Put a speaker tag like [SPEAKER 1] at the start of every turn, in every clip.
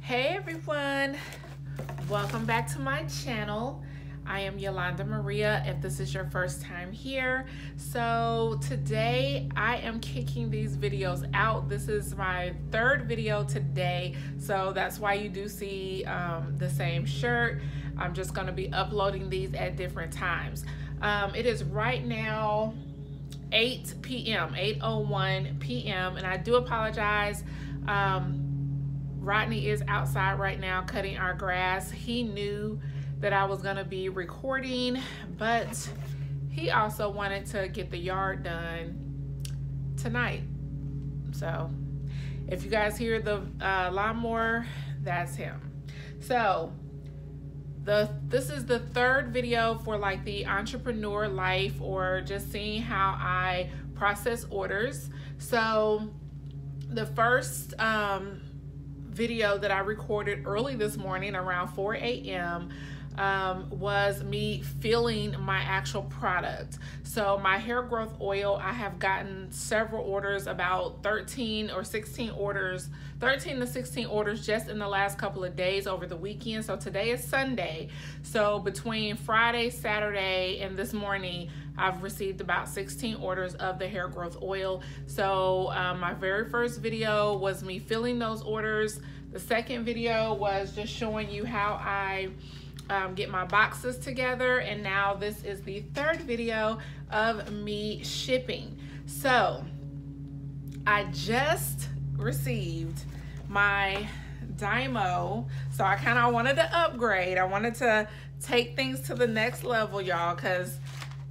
[SPEAKER 1] Hey everyone, welcome back to my channel. I am Yolanda Maria if this is your first time here. So today I am kicking these videos out. This is my third video today, so that's why you do see the same shirt. I'm just going to be uploading these at different times. It is right now 8 p.m., 8:01 p.m. and I do apologize. Rodney is outside right now cutting our grass. He knew that I was gonna be recording, but he also wanted to get the yard done tonight. So if you guys hear the lawnmower, that's him. So this is the third video for like the entrepreneur life, or just seeing how I process orders. So the first video that I recorded early this morning around 4 a.m. Was me filling my actual product. So my hair growth oil, I have gotten several orders, about 13 to 16 orders just in the last couple of days over the weekend. So today is Sunday. So between Friday, Saturday, and this morning, I've received about 16 orders of the hair growth oil. So my very first video was me filling those orders. The second video was just showing you how I get my boxes together, and now this is the third video of me shipping. So I just received my Dymo, so I kind of wanted to upgrade. I wanted to take things to the next level, y'all, because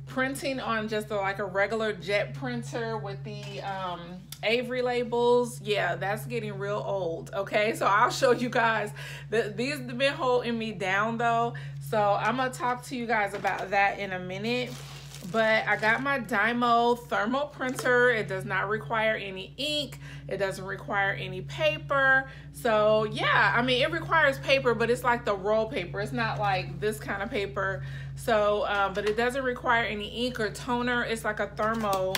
[SPEAKER 1] printing on just like a regular jet printer with the Avery labels, yeah, that's getting real old. Okay, so I'll show you guys that these have been holding me down though, so I'm gonna talk to you guys about that in a minute. But I got my Dymo thermal printer. It does not require any ink. It doesn't require any paper. So yeah, I mean, it requires paper, but it's like the roll paper. It's not like this kind of paper. So, but it doesn't require any ink or toner. It's like a thermo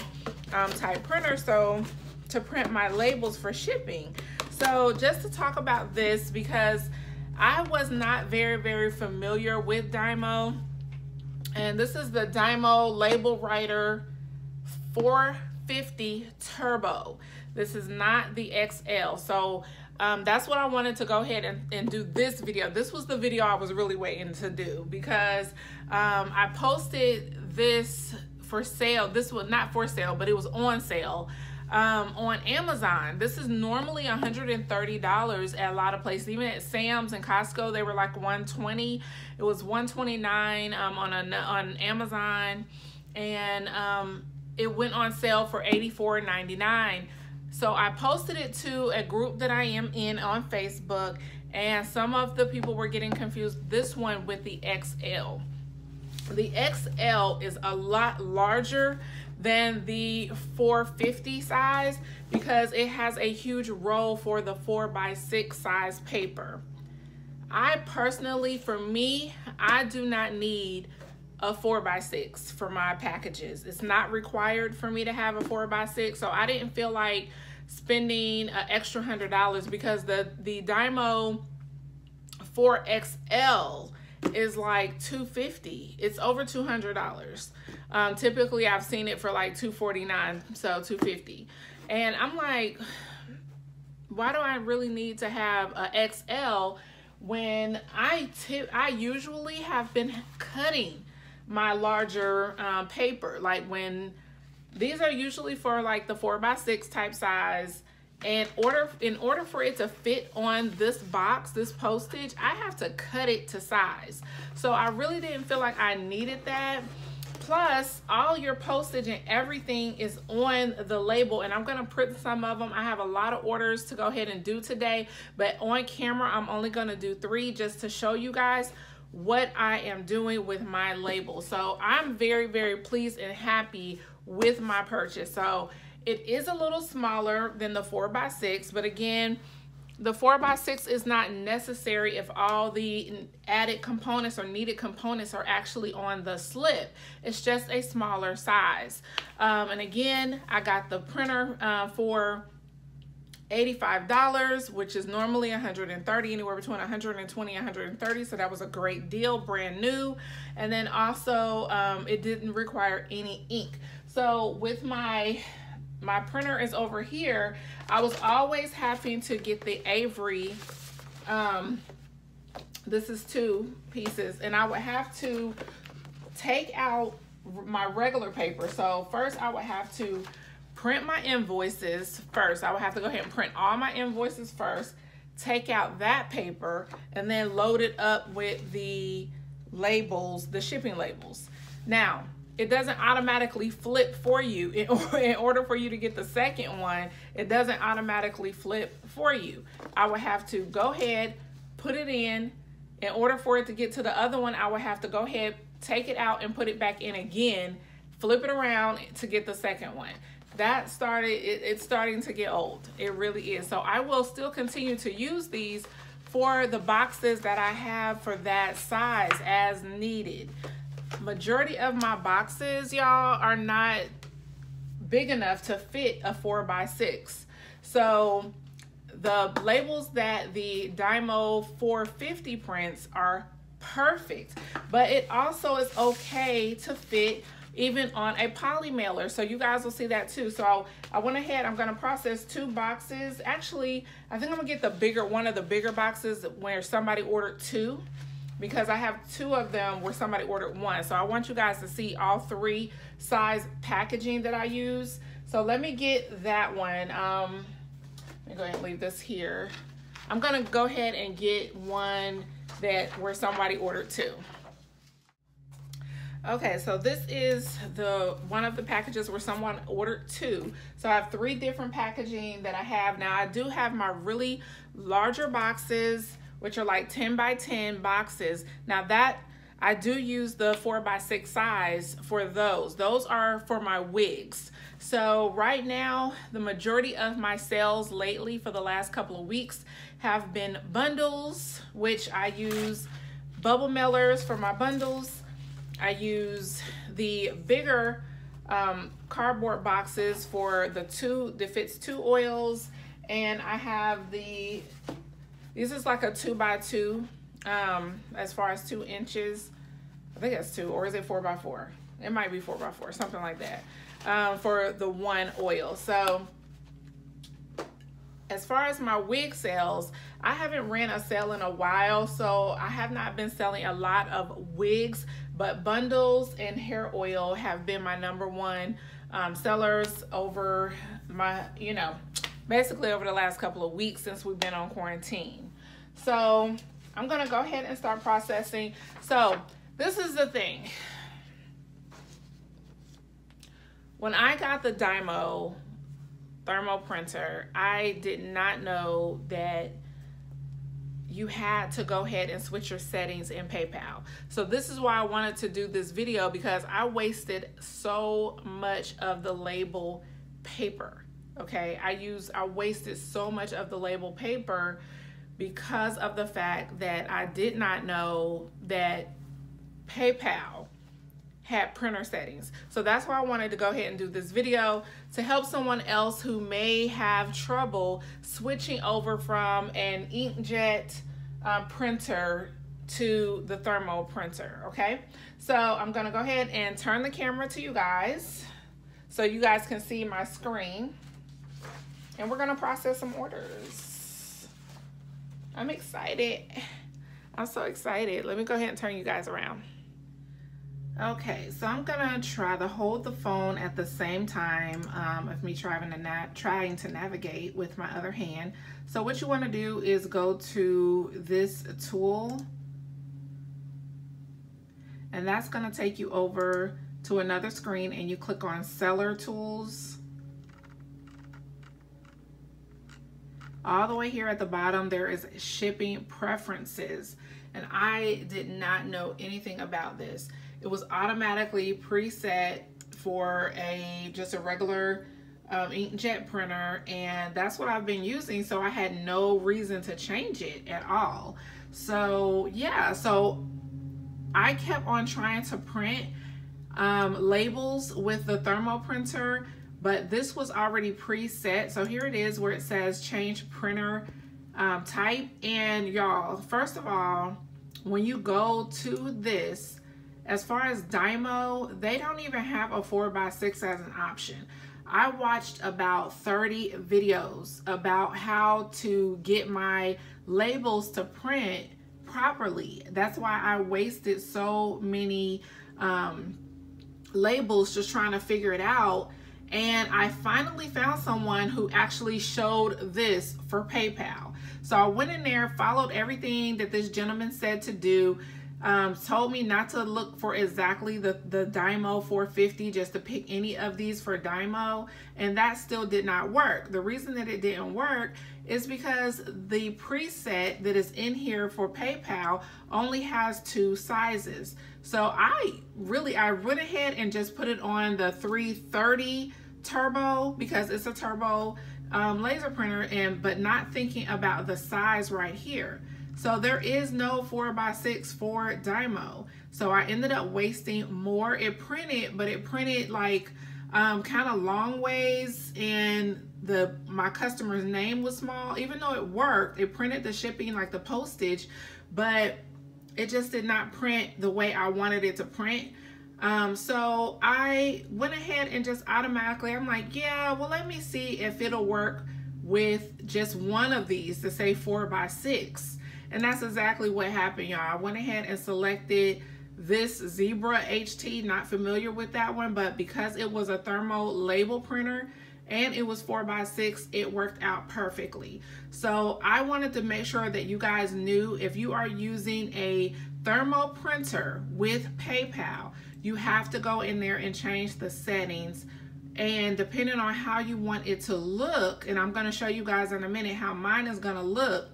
[SPEAKER 1] type printer. So to print my labels for shipping. So just to talk about this, because I was not very familiar with Dymo. And this is the Dymo LabelWriter 450 Turbo. This is not the XL. So that's what I wanted to go ahead and do this video. This was the video I was really waiting to do, because I posted this for sale. This was not for sale, but it was on sale on Amazon. This is normally $130 at a lot of places. Even at Sam's and Costco, they were like $120. It was $129 on Amazon, and it went on sale for $84.99. So I posted it to a group that I am in on Facebook, and some of the people were getting confused this one with the XL. The XL is a lot larger than the 450 size, because it has a huge roll for the 4x6 size paper. I personally, for me, I do not need a 4x6 for my packages. It's not required for me to have a 4x6, so I didn't feel like spending an extra $100, because the Dymo 4XL is like $250. It's over $200. Typically I've seen it for like $249, so $250. And I'm like, why do I really need to have a XL when I usually have been cutting my larger paper? Like, when these are usually for like the 4x6 type size, and in order for it to fit on this box, this postage, I have to cut it to size. So I really didn't feel like I needed that. Plus, all your postage and everything is on the label, and I'm gonna print some of them. I have a lot of orders to go ahead and do today, but on camera, I'm only gonna do 3 just to show you guys what I am doing with my label. So I'm very pleased and happy with my purchase. So it is a little smaller than the 4x6, but again, the 4x6 is not necessary if all the added components or needed components are actually on the slip. It's just a smaller size. And again, I got the printer for $85, which is normally $130, anywhere between $120 and $130. So that was a great deal, brand new. And then also it didn't require any ink. So with my printer is over here, I was always having to get the Avery. This is 2 pieces, and I would have to take out my regular paper. So first I would have to print my invoices first. I would have to go ahead and print all my invoices first, take out that paper, and then load it up with the labels, the shipping labels. Now, it doesn't automatically flip for you. In order for you to get the second one, it doesn't automatically flip for you. I would have to go ahead, put it in. In order for it to get to the other one, I would have to go ahead, take it out and put it back in again, flip it around to get the second one. It's starting to get old. It really is. So I will still continue to use these for the boxes that I have for that size as needed. Majority of my boxes, y'all, are not big enough to fit a 4x6. So the labels that the Dymo 450 prints are perfect, but it also is okay to fit even on a poly mailer. So you guys will see that too. So I went ahead, I'm gonna process 2 boxes. Actually, I think I'm gonna get one of the bigger boxes where somebody ordered 2, because I have 2 of them where somebody ordered 1. So I want you guys to see all 3 size packaging that I use. So let me get that one. Let me go ahead and leave this here. I'm gonna go ahead and get one where somebody ordered 2. Okay, so this is one of the packages where someone ordered 2. So I have 3 different packaging that I have. Now I do have my really larger boxes, which are like 10 by 10 boxes. Now that I do use the 4x6 size for those. Those are for my wigs. So right now, the majority of my sales lately for the last couple of weeks have been bundles, which I use bubble mailers for my bundles. I use the bigger cardboard boxes for the 2, that fits 2 oils. And I have this is like a 2x2, as far as 2 inches. I think that's 2, or is it 4x4? It might be 4x4, something like that, for the 1 oil. So as far as my wig sales, I haven't ran a sale in a while, so I have not been selling a lot of wigs, but bundles and hair oil have been my #1 sellers over basically over the last couple of weeks since we've been on quarantine. So I'm gonna go ahead and start processing. So this is the thing. When I got the Dymo thermal printer, I did not know that you had to go ahead and switch your settings in PayPal. So this is why I wanted to do this video, because I wasted so much of the label paper. Okay, I wasted so much of the label paper because of the fact that I did not know that PayPal had printer settings. So that's why I wanted to go ahead and do this video, to help someone else who may have trouble switching over from an inkjet printer to the thermal printer. Okay, so I'm gonna go ahead and turn the camera to you guys so you guys can see my screen, and we're gonna process some orders. I'm excited. I'm so excited. Let me go ahead and turn you guys around. Okay, so I'm gonna try to hold the phone at the same time of me trying to navigate with my other hand. So what you want to do is go to this tool, and that's gonna take you over to another screen, and you click on Seller Tools. All the way here at the bottom, there is Shipping Preferences, and I did not know anything about this. It was automatically preset for just a regular inkjet printer, and that's what I've been using, so I had no reason to change it at all. So yeah, so I kept on trying to print labels with the thermal printer, but this was already preset. So here it is where it says change printer type. And y'all, first of all, when you go to this, as far as Dymo, they don't even have a 4x6 as an option. I watched about 30 videos about how to get my labels to print properly. That's why I wasted so many labels just trying to figure it out. And I finally found someone who actually showed this for PayPal. So I went in there, followed everything that this gentleman said to do, told me not to look for exactly the Dymo 450, just to pick any of these for Dymo, and that still did not work. The reason that it didn't work is because the preset that is in here for PayPal only has 2 sizes. So I went ahead and just put it on the 330 turbo because it's a turbo laser printer, but not thinking about the size right here. So there is no 4x6 for Dymo. So I ended up wasting more. It printed, but it printed like kind of long ways, and my customer's name was small. Even though it worked, it printed the shipping, like the postage, but it just did not print the way I wanted it to print. So I went ahead and just automatically, I'm like, yeah, well, let me see if it'll work with just one of these to say 4x6. And that's exactly what happened, y'all. I went ahead and selected this Zebra HT, not familiar with that one, but because it was a thermo label printer and it was 4x6, it worked out perfectly. So I wanted to make sure that you guys knew, if you are using a thermo printer with PayPal, you have to go in there and change the settings. And depending on how you want it to look, and I'm going to show you guys in a minute how mine is going to look.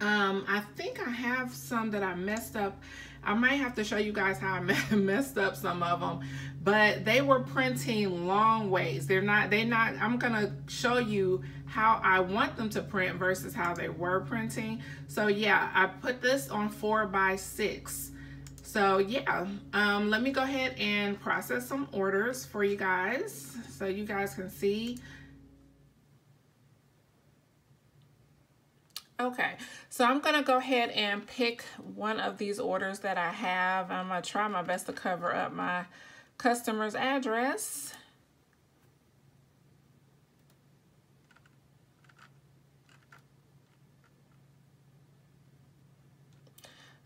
[SPEAKER 1] I think I have some that I messed up. I might have to show you guys how I messed up some of them, but they were printing long ways. I'm gonna show you how I want them to print versus how they were printing. So yeah, I put this on 4x6. So yeah, let me go ahead and process some orders for you guys so you guys can see. Okay, so I'm gonna go ahead and pick one of these orders that I have. I'm gonna try my best to cover up my customer's address.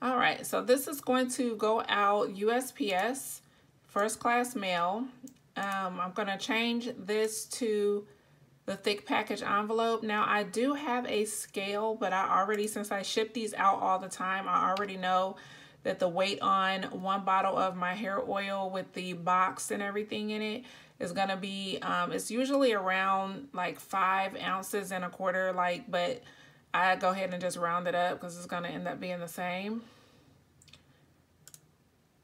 [SPEAKER 1] All right, so this is going to go out USPS, first class mail. I'm gonna change this to the thick package envelope. Now I do have a scale, but since I ship these out all the time, I already know that the weight on one bottle of my hair oil with the box and everything in it is gonna be, it's usually around like 5 ounces and a quarter, but I go ahead and just round it up because it's gonna end up being the same.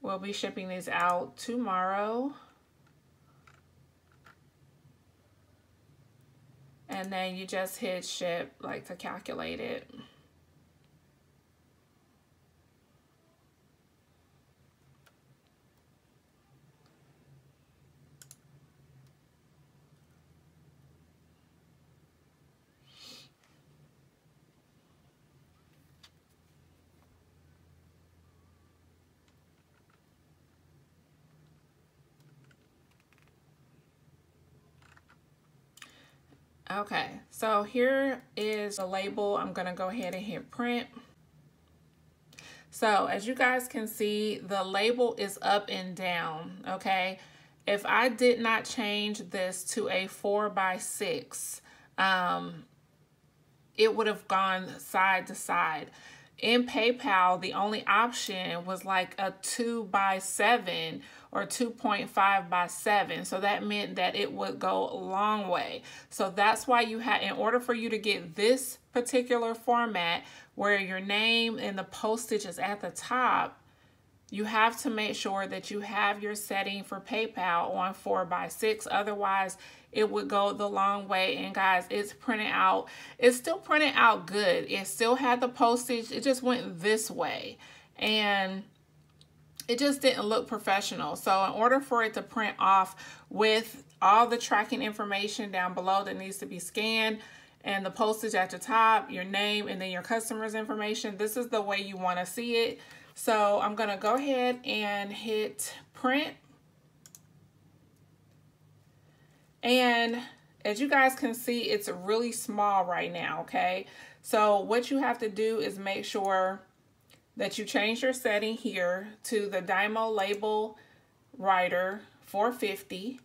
[SPEAKER 1] We'll be shipping these out tomorrow. And then you just hit ship, to calculate it. Okay, so here is the label. I'm gonna go ahead and hit print. So as you guys can see, the label is up and down, okay? If I did not change this to a 4x6, it would have gone side to side. In PayPal, the only option was like a 2x7 or 2.5x7. So that meant that it would go a long way. So that's why in order for you to get this particular format where your name and the postage is at the top, you have to make sure that you have your setting for PayPal on 4x6. Otherwise, it would go the long way. And guys, it's printed out. It's still printed out good. It still had the postage. It just went this way. And it just didn't look professional. So in order for it to print off with all the tracking information down below that needs to be scanned, and the postage at the top, your name, and then your customer's information. This is the way you want to see it. So I'm going to go ahead and hit print. And as you guys can see, it's really small right now, okay? So what you have to do is make sure that you change your setting here to the Dymo LabelWriter 450.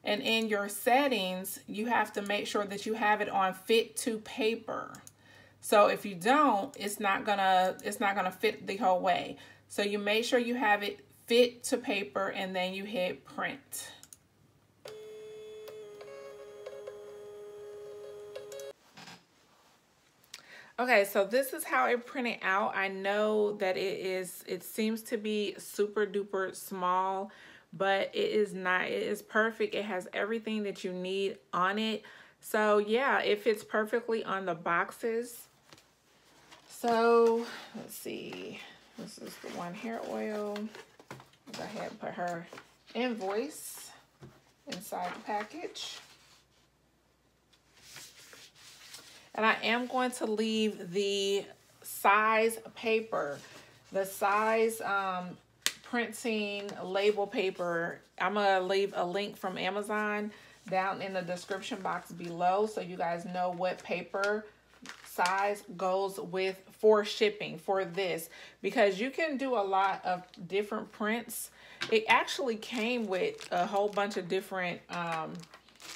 [SPEAKER 1] And in your settings, you have to make sure that you have it on fit to paper. So if you don't, it's not gonna fit the whole way. So you make sure you have it fit to paper, and then you hit print. Okay, so this is how it printed out. I know that it seems to be super duper small, but it is not. It is perfect. It has everything that you need on it. So yeah, it fits perfectly on the boxes. So let's see. This is the one hair oil. Go ahead and put her invoice inside the package. And I am going to leave the size paper, the size printing label paper. I'm going to leave a link from Amazon down in the description box below so you guys know what paper size goes with for shipping for this, because you can do a lot of different prints. It actually came with a whole bunch of different,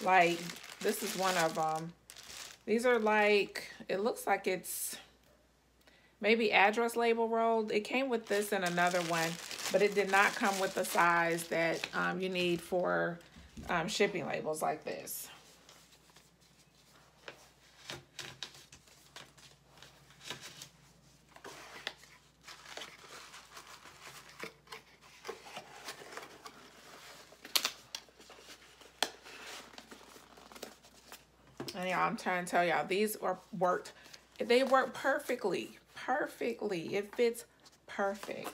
[SPEAKER 1] like this is one of them. These are like, it looks like it's maybe address label rolled. It came with this and another one, but it did not come with the size that you need for shipping labels like this. And y'all, I'm trying to tell y'all, these worked. They work perfectly. Perfectly. It fits perfect.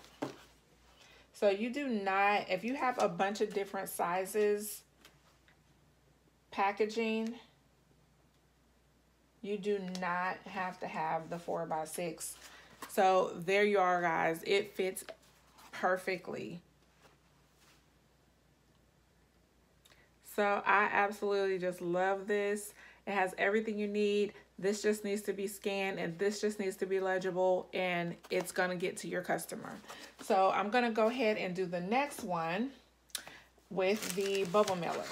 [SPEAKER 1] So you do not, if you have a bunch of different sizes packaging, you do not have to have the 4x6. So there you are, guys. It fits perfectly. So I absolutely just love this. It has everything you need. This just needs to be scanned, and this just needs to be legible, and it's gonna get to your customer. So I'm gonna go ahead and do the next one with the bubble mailer.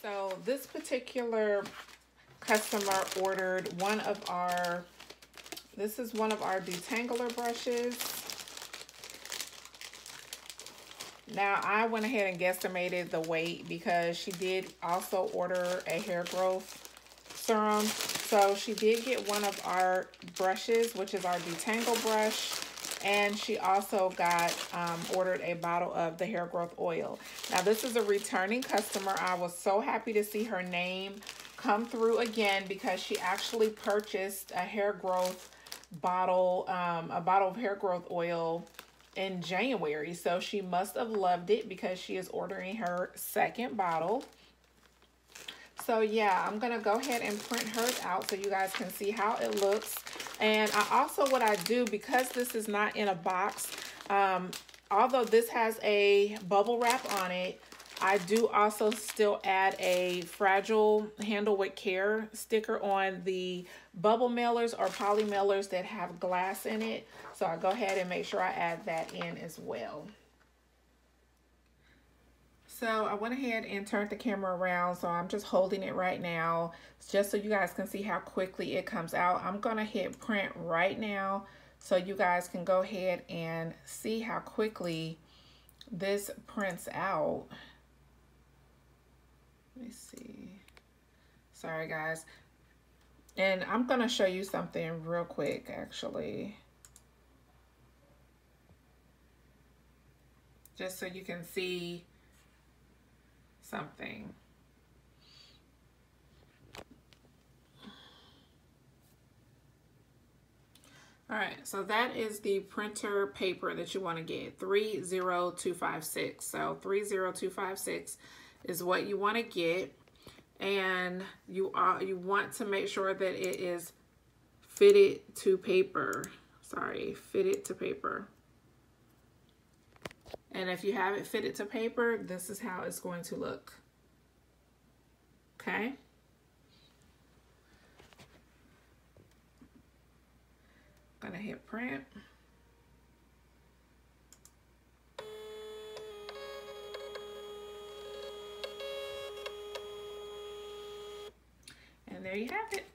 [SPEAKER 1] So this particular customer ordered one of our, this is one of our detangler brushes. Now, I went ahead and guesstimated the weight because she did also order a hair growth serum. So she did get one of our brushes, which is our detangle brush. And she also got ordered a bottle of the hair growth oil. Now, this is a returning customer. I was so happy to see her name come through again because she actually purchased a hair growth bottle, a bottle of hair growth oil in January. So she must have loved it because she is ordering her second bottle. So yeah, I'm gonna go ahead and print hers out so you guys can see how it looks. And I also, what I do, because this is not in a box, although this has a bubble wrap on it, I do also still add a fragile handle with care sticker on the bubble mailers or poly mailers that have glass in it. So I go ahead and make sure I add that in as well. So I went ahead and turned the camera around, so I'm just holding it right now just so you guys can see how quickly it comes out. I'm gonna hit print right now so you guys can go ahead and see how quickly this prints out. Let me see. Sorry guys. And I'm gonna show you something real quick actually, just so you can see something. All right, so that is the printer paper that you want to get, 30256. So 30256 is what you want to get, and you want to make sure that it is fitted to paper. Sorry, fitted to paper. And if you have it fitted to paper, this is how it's going to look. Okay? Gonna hit print. And there you have it.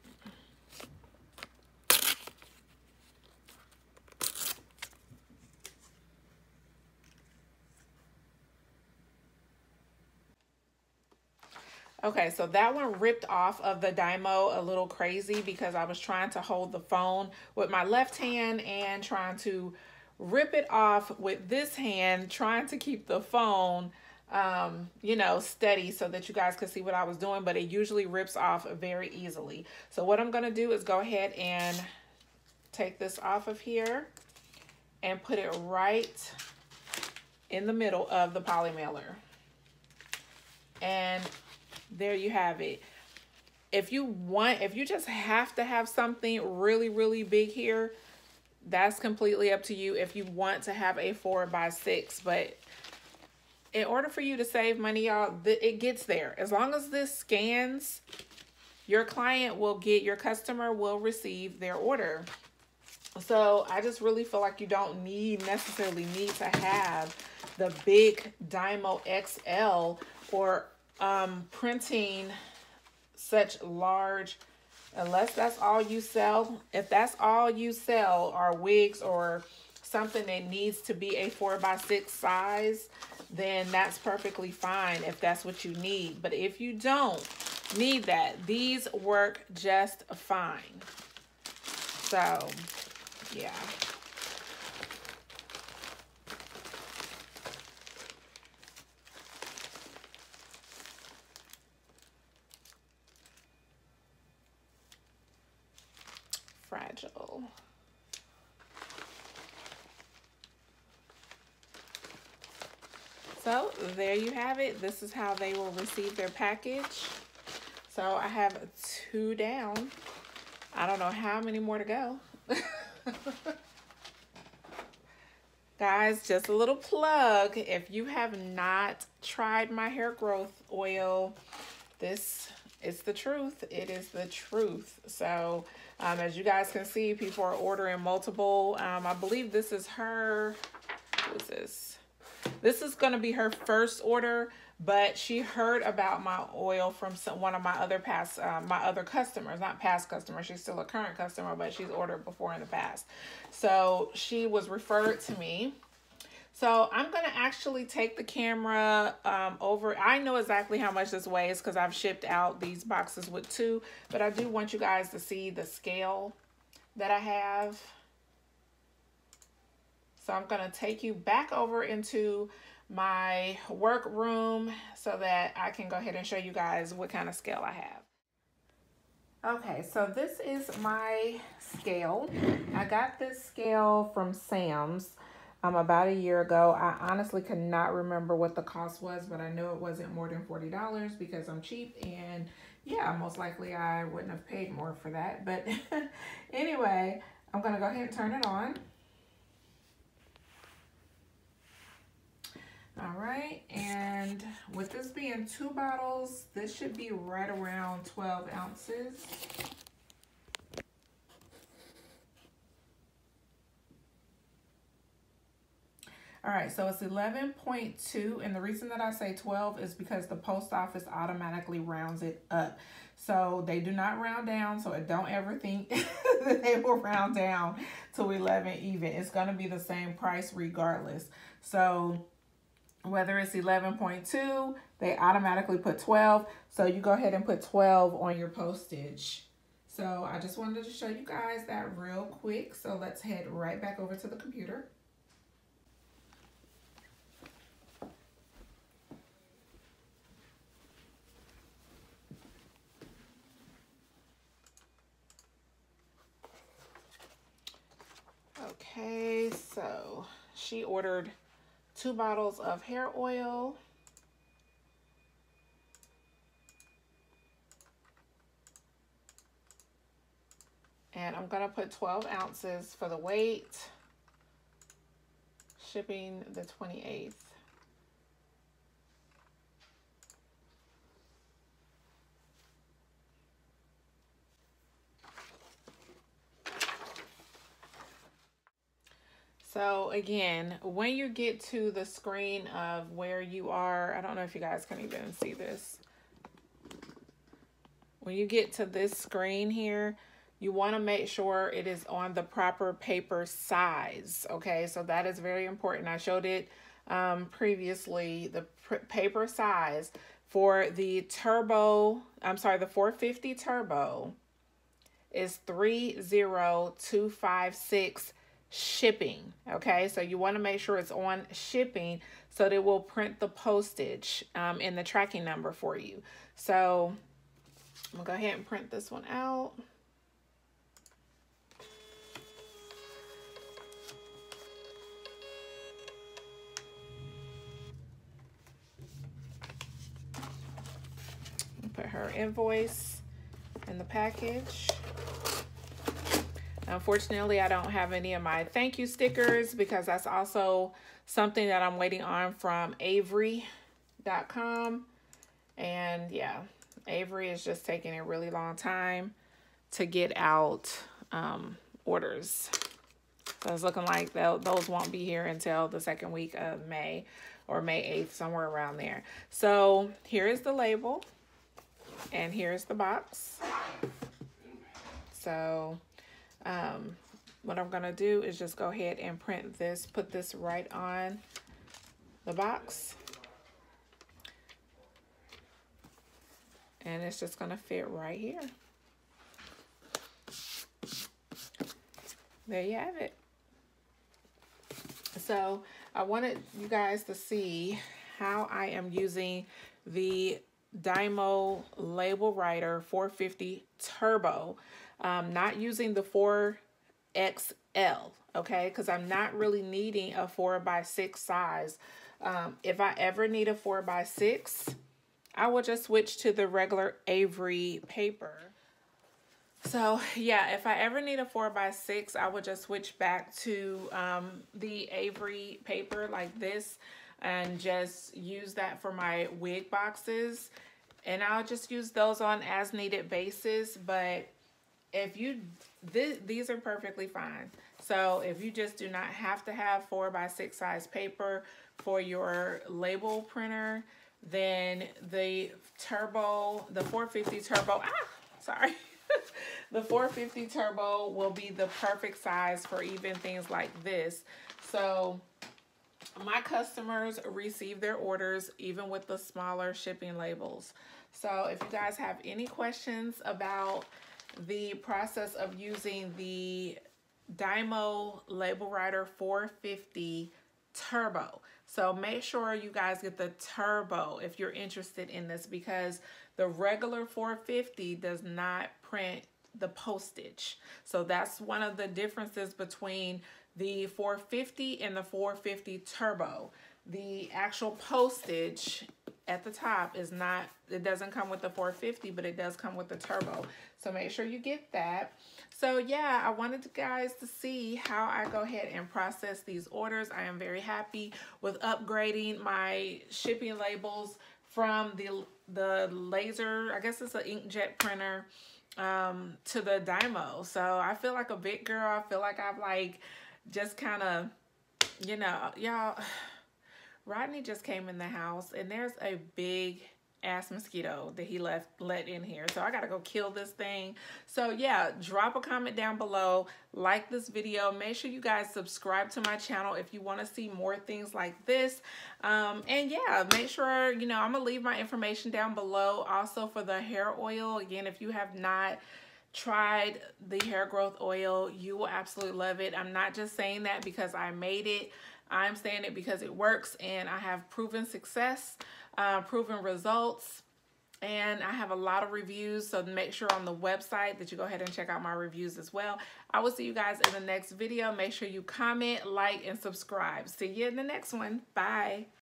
[SPEAKER 1] Okay, so that one ripped off of the Dymo a little crazy because I was trying to hold the phone with my left hand and trying to rip it off with this hand, trying to keep the phone, you know, steady so that you guys could see what I was doing, but it usually rips off very easily. So what I'm gonna do is go ahead and take this off of here and put it right in the middle of the poly mailer. And there you have it. If you just have to have something really, really big here, that's completely up to you if you want to have a 4x6. But in order for you to save money, y'all, it gets there. As long as this scans, your customer will receive their order. So I just really feel like you don't necessarily need to have the big Dymo XL or printing such large, unless that's all you sell. If that's all you sell are wigs or something that needs to be a 4x6 size, then that's perfectly fine if that's what you need. But if you don't need that, these work just fine. So yeah. Fragile. So there you have it. This is how they will receive their package. So I have 2 down. I don't know how many more to go. Guys, just a little plug. If you have not tried my hair growth oil, this is the truth. It is the truth. So as you guys can see, people are ordering multiple. I believe this is her, what is this? This is going to be her first order, but she heard about my oil from one of my other customers, not past customers. She's still a current customer, but she's ordered before in the past. So she was referred to me. So I'm going to actually take the camera over. I know exactly how much this weighs because I've shipped out these boxes with 2, but I do want you guys to see the scale that I have. So I'm going to take you back over into my workroom so that I can go ahead and show you guys what kind of scale I have. Okay, so this is my scale. I got this scale from Sam's about a year ago. I honestly could not remember what the cost was, but I know it wasn't more than $40 because I'm cheap, and yeah, most likely I wouldn't have paid more for that. But anyway, I'm gonna go ahead and turn it on. All right, and with this being 2 bottles, this should be right around 12 ounces. All right, so it's 11.2, and the reason that I say 12 is because the post office automatically rounds it up. So they do not round down, so don't ever think that they will round down to 11 even. It's going to be the same price regardless. So whether it's 11.2, they automatically put 12. So you go ahead and put 12 on your postage. So I just wanted to show you guys that real quick. So let's head right back over to the computer. So she ordered 2 bottles of hair oil. And I'm gonna put 12 ounces for the weight. Shipping the 28th. So again, when you get to the screen of where you are, I don't know if you guys can even see this. When you get to this screen here, you want to make sure it is on the proper paper size. Okay, so that is very important. I showed it previously, the paper size for the turbo, I'm sorry, the 450 turbo is 30256 shipping. Okay, so you want to make sure it's on shipping so that it will print the postage in the tracking number for you. So I'm gonna go ahead and print this one out. Put her invoice in the package. Unfortunately, I don't have any of my thank you stickers because that's also something that I'm waiting on from Avery.com. And yeah, Avery is just taking a really long time to get out orders. So it's looking like those won't be here until the second week of May or May 8th, somewhere around there. So here is the label and here's the box. So what I'm gonna do is just go ahead and print this, put this right on the box. And it's just gonna fit right here. There you have it. So I wanted you guys to see how I am using the Dymo LabelWriter 450 Turbo. Not using the 4XL, okay? Because I'm not really needing a 4x6 size. If I ever need a 4x6, I will just switch to the regular Avery paper. So yeah, if I ever need a 4x6, I would just switch back to the Avery paper like this and just use that for my wig boxes. And I'll just use those on as needed basis. But if you, these are perfectly fine. So if you just do not have to have 4x6 size paper for your label printer, then the turbo, the 450 turbo, the 450 turbo will be the perfect size for even things like this. So my customers receive their orders even with the smaller shipping labels. So if you guys have any questions about the process of using the Dymo LabelWriter 450 Turbo, so make sure you guys get the Turbo if you're interested in this, because the regular 450 does not print the postage. So that's one of the differences between the 450 and the 450 Turbo. The actual postage at the top is not, it doesn't come with the 450, but it does come with the Turbo. So make sure you get that. So yeah, I wanted you guys to see how I go ahead and process these orders. I am very happy with upgrading my shipping labels from the laser, I guess it's an inkjet printer, to the Dymo. So I feel like a big girl. I feel like I've like just kind of, you know, y'all, Rodney just came in the house and there's a big ass mosquito that he let in here. So I gotta go kill this thing. So yeah, drop a comment down below, like this video, make sure you guys subscribe to my channel if you want to see more things like this. And yeah, make sure, you know, I'm gonna leave my information down below also for the hair oil. Again, if you have not tried the hair growth oil, you will absolutely love it. I'm not just saying that because I made it. I'm saying it because it works and I have proven success, proven results. And I have a lot of reviews, so make sure on the website that you go ahead and check out my reviews as well. I will see you guys in the next video. Make sure you comment, like, and subscribe. See you in the next one. Bye.